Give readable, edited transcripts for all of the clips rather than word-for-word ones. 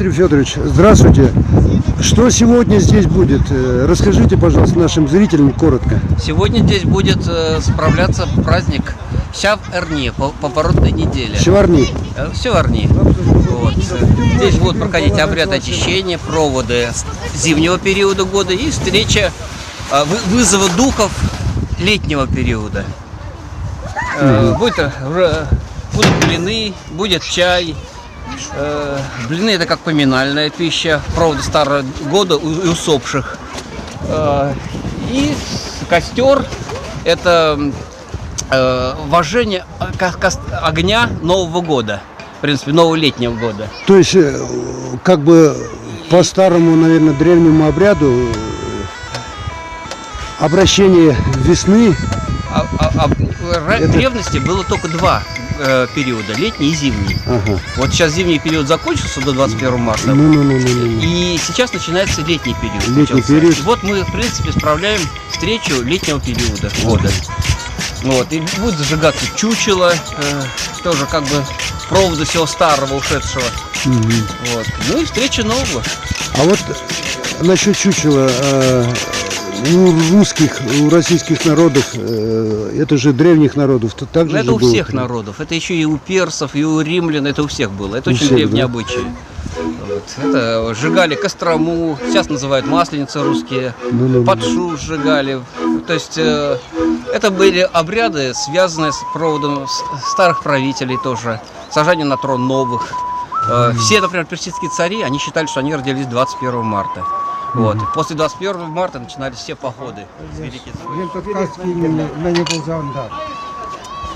Дмитрий Федорович, здравствуйте. Что сегодня здесь будет? Расскажите, пожалуйста, нашим зрителям коротко. Сегодня здесь будет справляться праздник Шав-Эрни, поворотной недели. Шаварни. Шаварни. Вот. Здесь будут проходить обряд очищения, проводы зимнего периода года и встреча вызова духов летнего периода. Будут блины, будет чай. Блины — это как поминальная пища, проводы старого года и усопших. И костер — это вожжение огня Нового года, в принципе, нового летнего года. То есть, как бы по старому, наверное, древнему обряду обращение весны. В древности было только два периода, летний и зимний. Ага. Вот сейчас зимний период закончился до 21 марта. И сейчас начинается летний период. Летний период. И вот мы, в принципе, справляем встречу летнего периода года. Вот. И будет зажигаться чучело, тоже как бы проводы всего старого, ушедшего. Вот. Ну и встреча нового. А вот насчет чучела, у русских, у российских народов, это же древних народов, то также это у было? всех народов. Это еще и у персов, и у римлян, это у всех было. Это очень древние обычаи. Вот. Это сжигали Кострому, сейчас называют масленицы русские, подшу сжигали. То есть это были обряды, связанные с проводом старых правителей тоже, сажание на трон новых. Все, например, персидские цари, они считали, что они родились 21 марта. Вот. После 21 марта начинались все походы.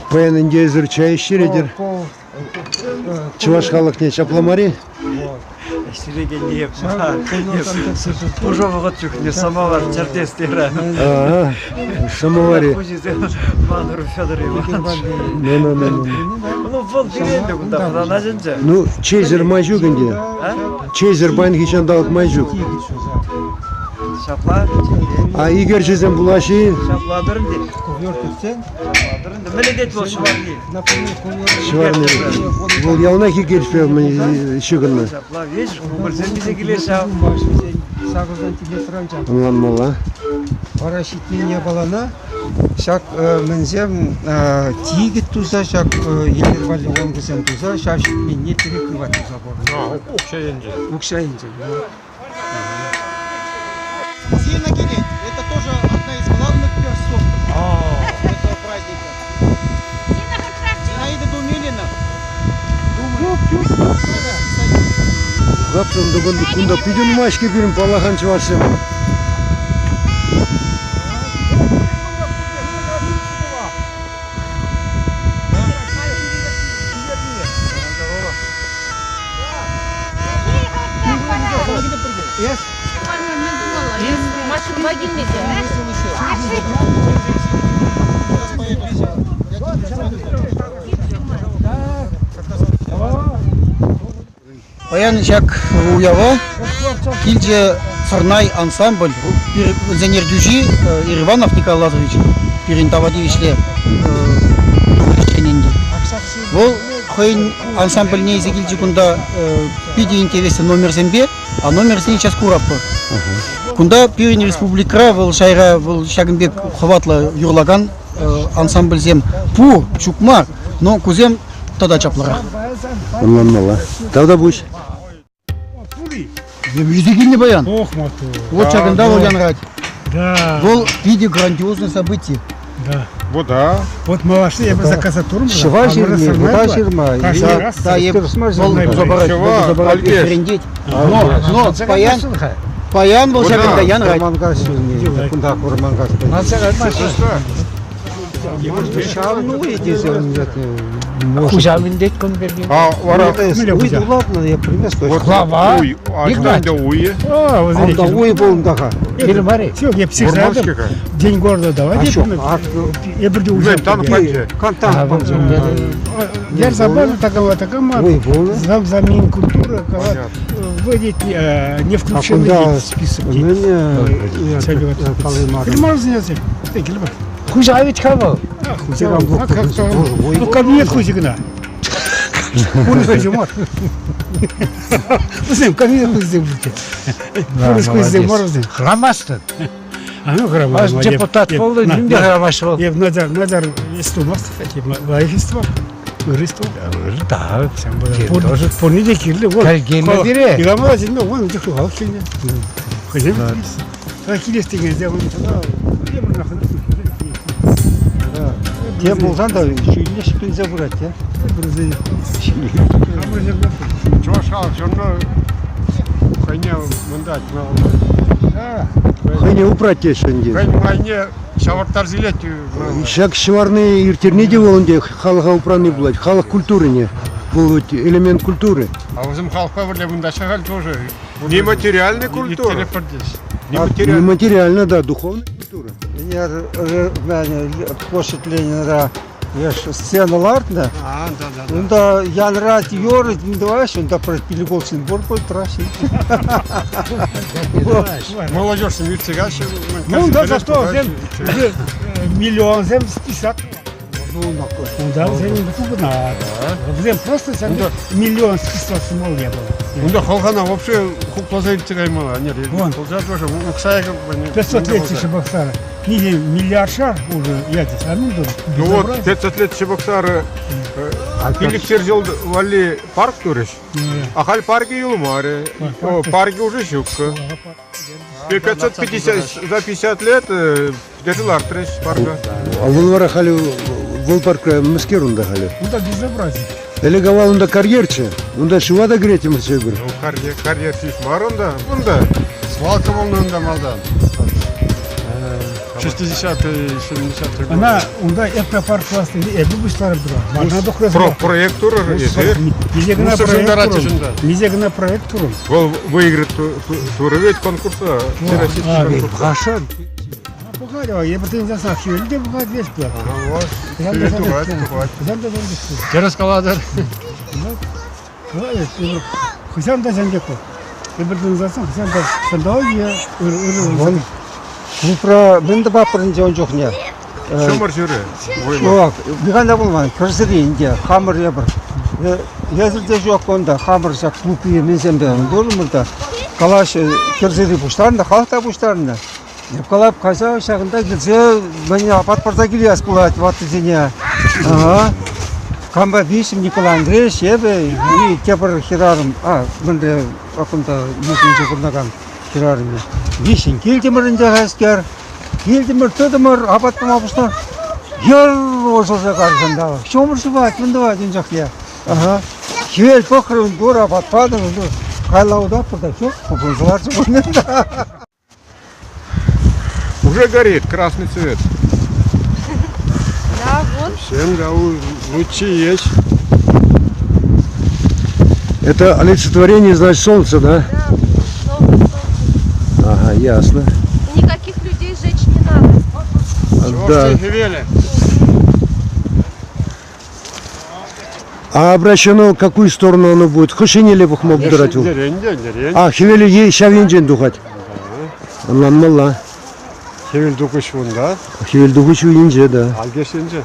Паянынде изырчай ширедер. Чуваш халықне чапламари. Уже вот не самовар чертестера. Ага, самовари. Ну, чейзер майжук инде. Чейзер байн хичандалык майжук. А игер жезен булаши. Шварни. Бұл ялна кекершпе шүгінні. Онлан мола. Парашютнее балана, шак мензем тигит туза, шак елер вали онгузем туза, шак мен не перекрывать туза бору. Укшаенджи. Укшаенджи. Зинагирет — это тоже одна из главных персон этого праздника. Зинаида Думилина. Гаптан дуган кунда пиден машки бирим палахан чувашем. Паянчак уява, кильже сарнай ансамбль, инженер Дюжи, Ирванов Николай Лазаревич, перентавадивичле Вол хойн ансамбль не изегильджи кунда пиди интересен номер зембе, а номер сни час кураппы. Кунда пирин республика вол шайра вол шагымбек хватла юрлаган ансамбль зем пу чукма, но кузем тогда чаплара. Онлан мола. Тавда буш. Изегильный баян. Ох, мату. Вот шагында вол янрать. Да. Вол пиди грандиозное событие. Да. Вот да. Вот мы вошли, я бы заказал турм. Шива ширма, вода ширма. Да, я вол забрать, перендеть. Но паян вол шагында янрать. Хужаминдет кон берген. А вара. Уйду ладно, я принес. Клава. Анда уйы. Анда уйы болындаға. Келмари. Все, я психзадым. День города давайте. Я бірде уже. Контакт. Я забыл такого замин культура, вводить не включенный в список. Можно заняться? Хужа ведь кого? Ну, кабинет хузигна. Пурис изюмор. Bizim kamyon kızdı bu. Purис kızdı morozun. Храмастын. А ну грамотно. Аз депутат болды, кимге храмаш бол? Я Назар Истумастов, лайфиство, юриство. Да. Тоже понеде кирле. Вот. Келгенге бире. И гамала зимно, вон жук хал келне. Хозяин. Акилес деген zaman тогда. Те болған да шүйінде шіппензе бұрат, я. Жоша, жұрны қайне мұндат. Хайне упрать шенде. Қайне шаварттар зелет. Шак шварны иртерне де волонде халыга упраны булать. Халық культуры не. Бұл элемент культуры. А өзім халыққа бірле мұнда шағал тоже. Нематериальная культура. Нематериально, да, духовная культура. Площадь Ленина, сценаларда. Да. Онда янрат йорит, давай, онда про пилигolсын бор бой трасси. Молодежь мирцега. Ну да, за что миллион зем список. Да, зем кубна. Зем просто миллион список смол не было. Онда халқана вообще хуплазайцега мало. Нет, холза тоже. Уксайга. 500 лет Чебоксара. Не миллиардшар уже ядет, а ну Ну вот 500 лет Чебоксары Пиликтер жыл вали парк туриш. А халь парки юлмаре. Парки уже щука. 550 за 50 лет держалар треш парка. А вулвара хали вул парка маскерунда хали. Ну да безобразие. Эле гавал унда карьерче. Унда шувада гретим чебир. Карьер сиш марунда. Унда свалка волнунда малдан. 60-е, 70-е годы. Она, унда этнопарк классный, бубышлары бра. Она дохлаза. Проект туры езер. Мизегна проект туры. Ол выиграть туровед конкурса. Хашан. Пугалева, я бы ты не знал, что люди бывают весь плат. Тераскаладар. Хусян да зендеку. Я бы ты не знал, хусян да сандал я. Купра бенді бапырынде он жоқ не. Шомар жүрі. Жоқ, біганда болмай, көрсірі инде, хамыр ебір. Езілде жоқ онда, хамыр жақ купи менсен бе, дұры мұнда. Калаш көрсірі бұштарында, халықта бұштарында. Епкалап қайса шағында келсе, мәне апат парта келе асқылат, ватты зене. Камба бейшім Николай Андреевич, ебе, и кепір хирарым, мұнда ақында екінші құрнаған хирарым. Бейшін келдімірінде ғаскер, келдімір, төдімір, апаттым апыстан, ер осылса қаршында. Шомыршы бат, мұнда бат, ен жоқ я. Кел пықырын, дұр апатпадым, қайлауда пырда, жоқ, бұлжыларсы бұнында. Уже горит красный цвет. Да, вот. Всем да, лучи есть. Это олицетворение, значит, солнца, да? Да, солнце. Ага, ясно. Никаких людей сжечь не надо. Да. А обращено в какую сторону оно будет? Хошине ли бухмок брать? А, хивели ей шавинджен духать. Анламмалла. Хевел дукуш вунда. Хивел духать уинже, да. Алгешинже.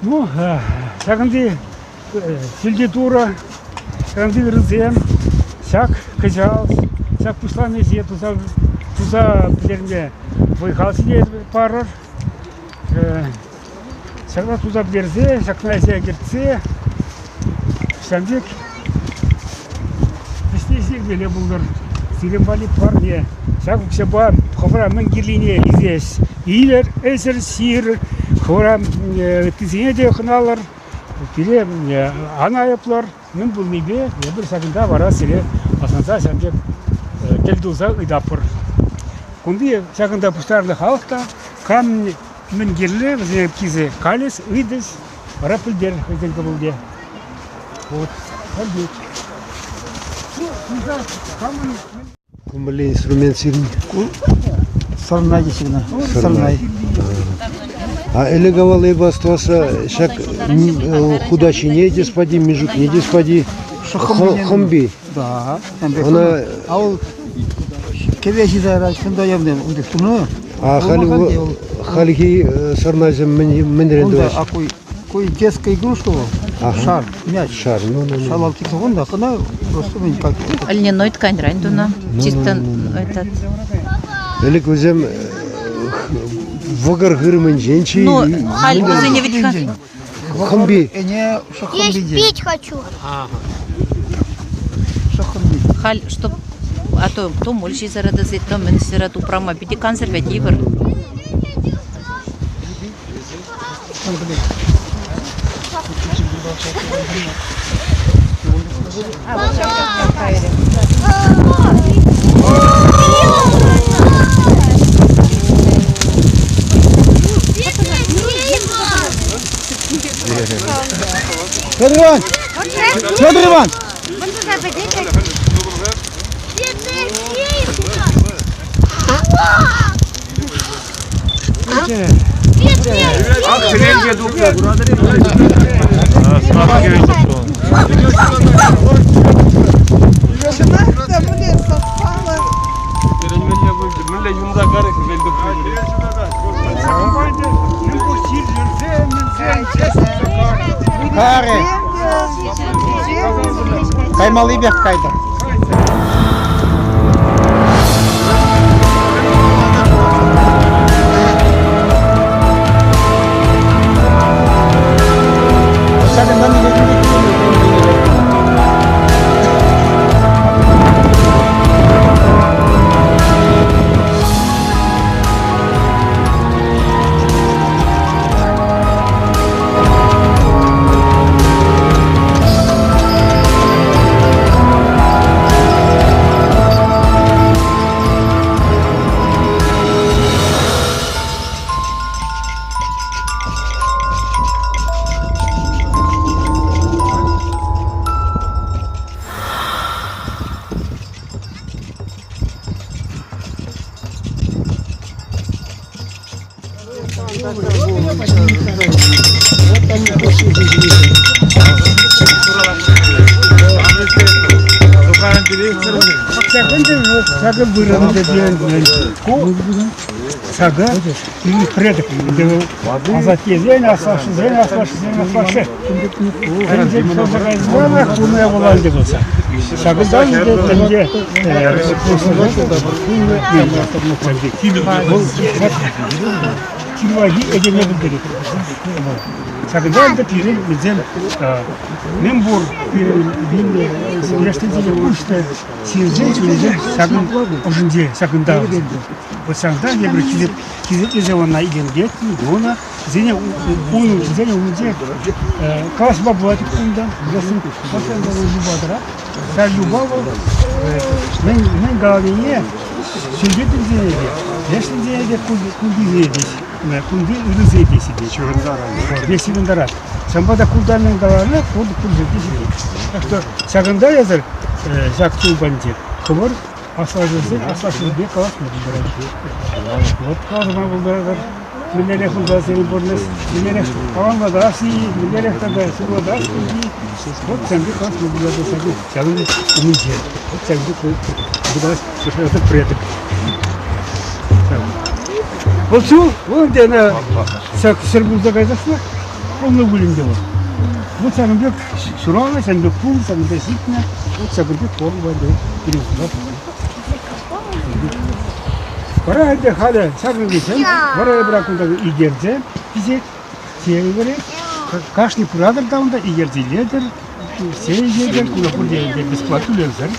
Ну, шагынды сельдитура, шагынды рызем, шаг кыжал, шаг пушланы зе, туза билерме выйхал сидет парыр, шагда туза билерзе, шагна зе герце, шамбек, песнесек беле булдыр, силем вали парне, шаг уксеба, ховра мен гирлине изес, илер, эсер сир, хора тизине де хыналар, тиле ана яплар, мен бул небе, я бир сагында бара силе асанса сәмдеп келдуза ыдапыр. Кунди сагында пустарлы халыкта кам мен герле, зе кизе калес, ыдыс, рапылдер хызылга булде. Вот, халбет. Кумбале инструмент сильный. Сарнай десігіна, сарнай. А элегавал ебастуаса шак худачи не деспади, межук не деспади. Хомби. Да. Она Ал кевеши зара шунда явдем унде туну. халги сарназем менрендо. Онда кой детская игрушка был. Шар, мяч. Шар, ну. Шалал типа онда, она просто мен как. Льняной ткань рань туна. Чисто этот. Элек өзем вагар гырмын женчи. Ну, халь не ведь Хомби. Не Есть пить хочу. халь, чтоб а то мольши зарада зет, то мен сират упрама пити консервативер. Федор Иванович! Федор Иванович! Каре! Каймалы бег кайда. Сага вырвана сага и предок а затем зелень аслашы зелень что заказывала куная вуланды болса сагыдан де килоги эдеме билдирет сагыдан да пирен мизен мембур бин сибирштеде куште сиржен сагын ожинде сагында вот сагда я говорю кизет изевана иденге она зене он зене унде класс бабуат кунда ясын пасен да любадра та любава мен галине сидетин зене если зене кунди зедис кунди узедис чурандара бесивендара самбада кулданын галаны кунди зедис так что сагында язар жактуу бандит кыбыр аслашыбек калас вот казма булдар минерек булдасыны борнес минерек каланга даси минерек тада суга даси вот самбек калас булдар дасаги чалын уминже вот самбек булдар это предок вот всё вот она сак сербузда газасна полный гулин дело вот самбек сурала самбек пул самбек ситна вот самбек полный дело Пора это халя, сагрыгысен, пора бракунда игерде, бизе севере, кашни пурадыр даунда игерде ледер, севере, кулапурде бесплатно лезер.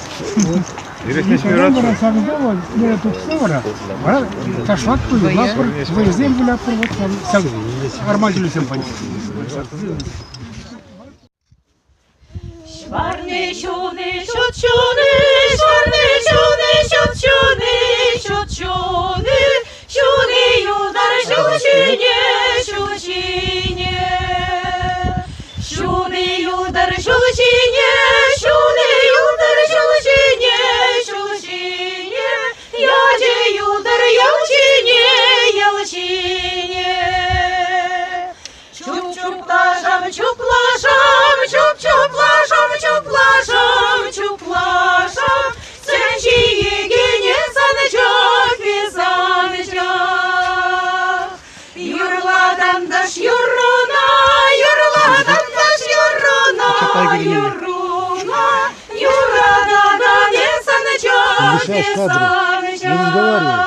Пора сагрыгда вот, не тукса пора ташлак пуль, лапур, вылезем лапур вот саг, армадилисем панч. Шварны шуны, шутшуны, шварны шуны, шутшуны, шутшуны, шуны юдар шушине, шушине. Шуны юдар шушине, шуны юдар шушине, шушине. Яже юдар ялчине, ялчине. Чуп-чуп лажам, чуп-лажам, чуп-чуп лажам, чуп-лажам. Юруна, Юра, да, не санча, не санча.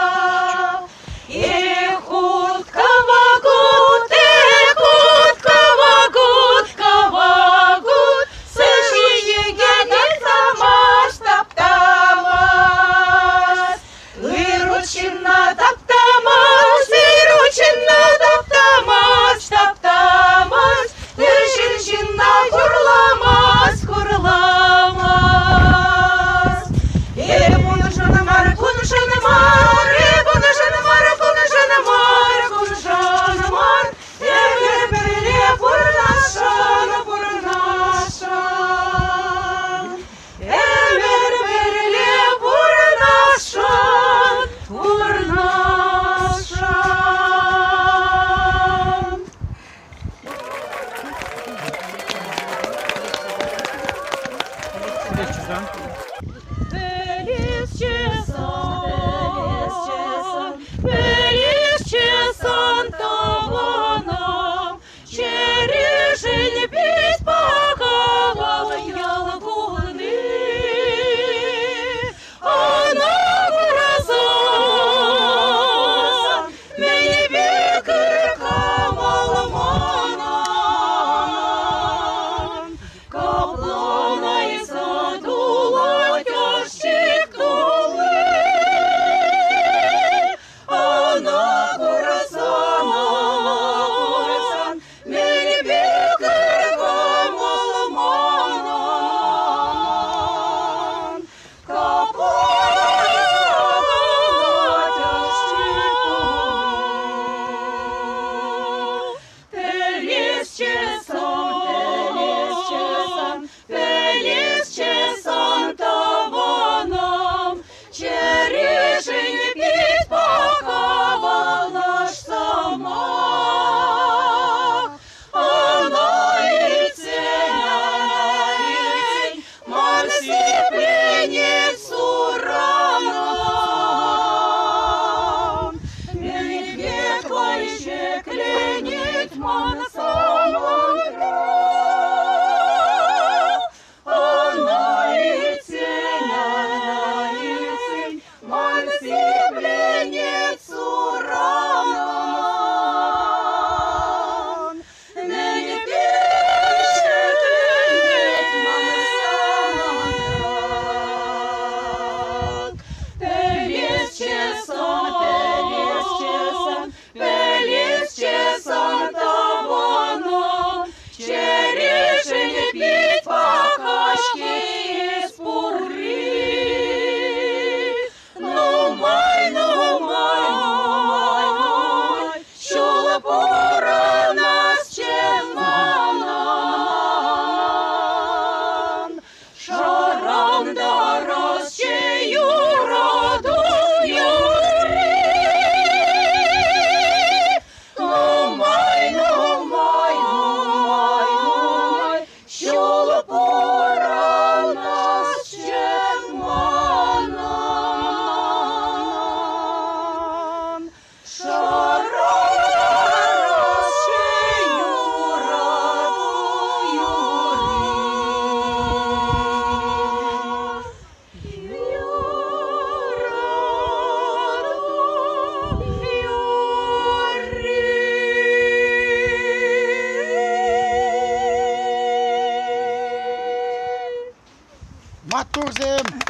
Матурзем!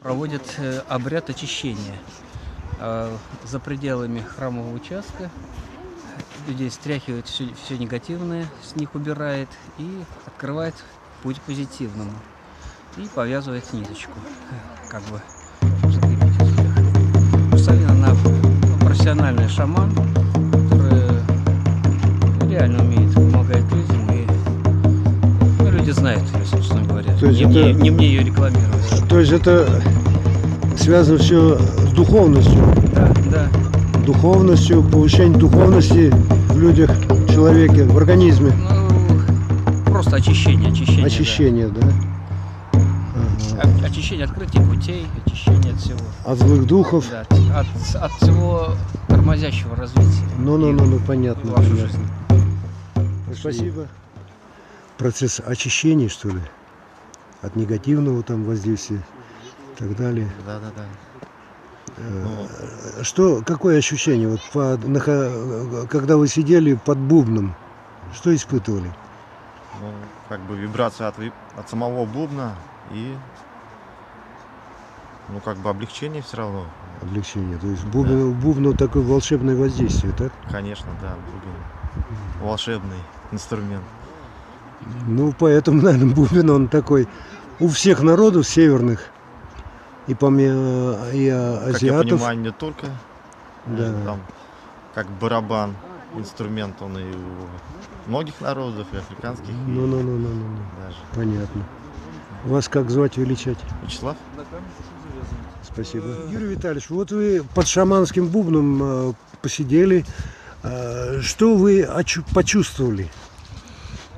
Проводят обряд очищения. За пределами храмового участка людей стряхивает все негативное, с них убирает и открывает путь к позитивному. И повязывает ниточку, как бы закрепить успех. Русалин, она профессиональный шаман, который реально умеет помогать людям. И люди знают ее, собственно говоря. То есть Не мне ее рекламировать. То есть это связано все с духовностью? Да. Духовностью, повышение духовности в людях, в человеке, в организме. Ну, просто очищение. Очищение, да? Очищение открытия путей, очищение от всего. От злых духов? Да, от всего тормозящего развития. Ну, понятно. Вашу понятно. жизнь. Спасибо. Процесс очищения, что ли? От негативного там воздействия и так далее. Да. Какое ощущение, вот когда вы сидели под бубном, что испытывали? Ну, как бы вибрация от самого бубна и, ну, как бы облегчение все равно. Облегчение, то есть бубну такое волшебное воздействие, так? Конечно, да, бубен волшебный инструмент. Ну, поэтому, наверное, бубен он такой у всех народов северных, и азиатов. Как я понимаю, не только. Да. Там, как барабан, инструмент, он и у многих народов, и африканских. Ну. Даже. Понятно. Вас как звать, величать? Вячеслав? Спасибо. Юрий Витальевич, вот вы под шаманским бубном посидели. Что вы почувствовали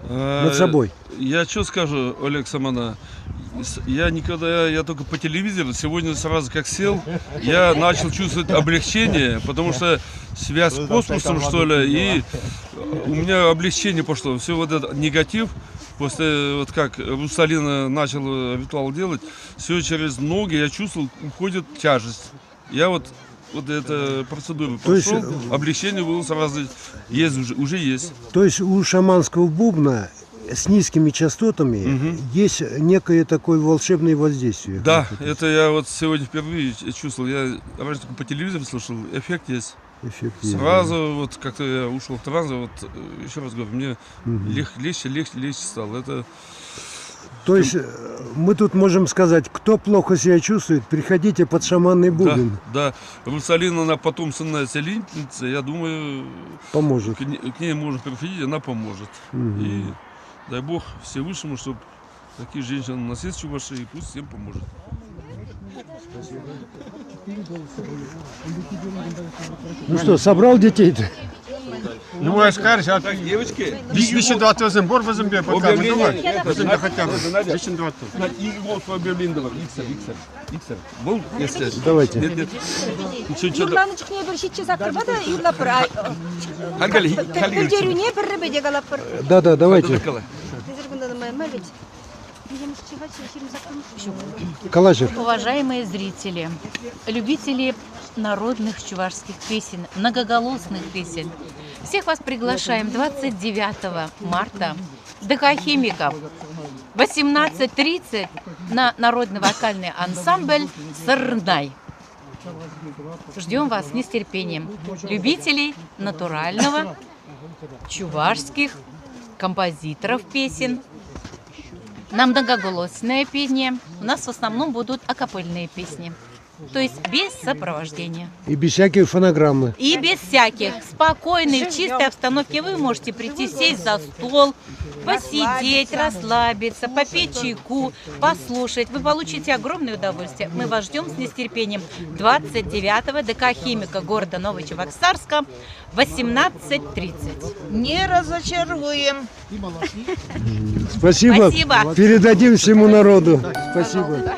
над собой? Я что скажу, Олег Самана, я только по телевизору, сегодня сразу как сел, я начал чувствовать облегчение, потому что связь с космосом, что ли, и у меня облегчение пошло. Все вот этот негатив, после вот как Русалина начал ритуал делать, все через ноги я чувствовал, уходит тяжесть. Я вот эта процедура прошел, облегчение было сразу, уже есть. То есть у шаманского бубна с низкими частотами есть некое такое волшебное воздействие. Да, это я вот сегодня впервые чувствовал. Я раньше только по телевизору слушал, эффект есть. Сразу вот как-то я ушел в транс, вот еще раз говорю, мне легче стало. То есть мы тут можем сказать, кто плохо себя чувствует, приходите под шаманный бубен. Да. Русалина, она потомственная целительница, я думаю, поможет. К ней можно приходить, она поможет. И дай Бог Всевышнему, чтобы такие женщины у нас есть в Чувашии, и пусть всем поможет. Ну что, собрал детей-то? Ну, я скажу, а девочки, 2020 бор возьмем, пока мы давай. Возьмем хотя бы 2020. Давайте. Юрланычык не бір шетче сақырба да юрлапыр. Күлдеріне бір рыбеде қалапыр. Да, давайте. Калашев. Уважаемые зрители, любители народных чувашских песен, многоголосных песен, всех вас приглашаем 29 марта в ДК «Химиков» 18:30 на народный вокальный ансамбль «Сырнай». Ждем вас с нетерпением. Любителей натурального, чувашских композиторов песен. На многоголосное пение у нас в основном будут акапельные песни. То есть без сопровождения. И без всяких фонограммы. И без всяких. Спокойной, в чистой обстановке вы можете прийти, сесть за стол, посидеть, расслабиться, попить чайку, послушать. Вы получите огромное удовольствие. Мы вас ждем с нетерпением 29-го ДК «Химика» города Новочебоксарска 18:30. Не разочаруем. Спасибо. Передадим всему народу. Спасибо.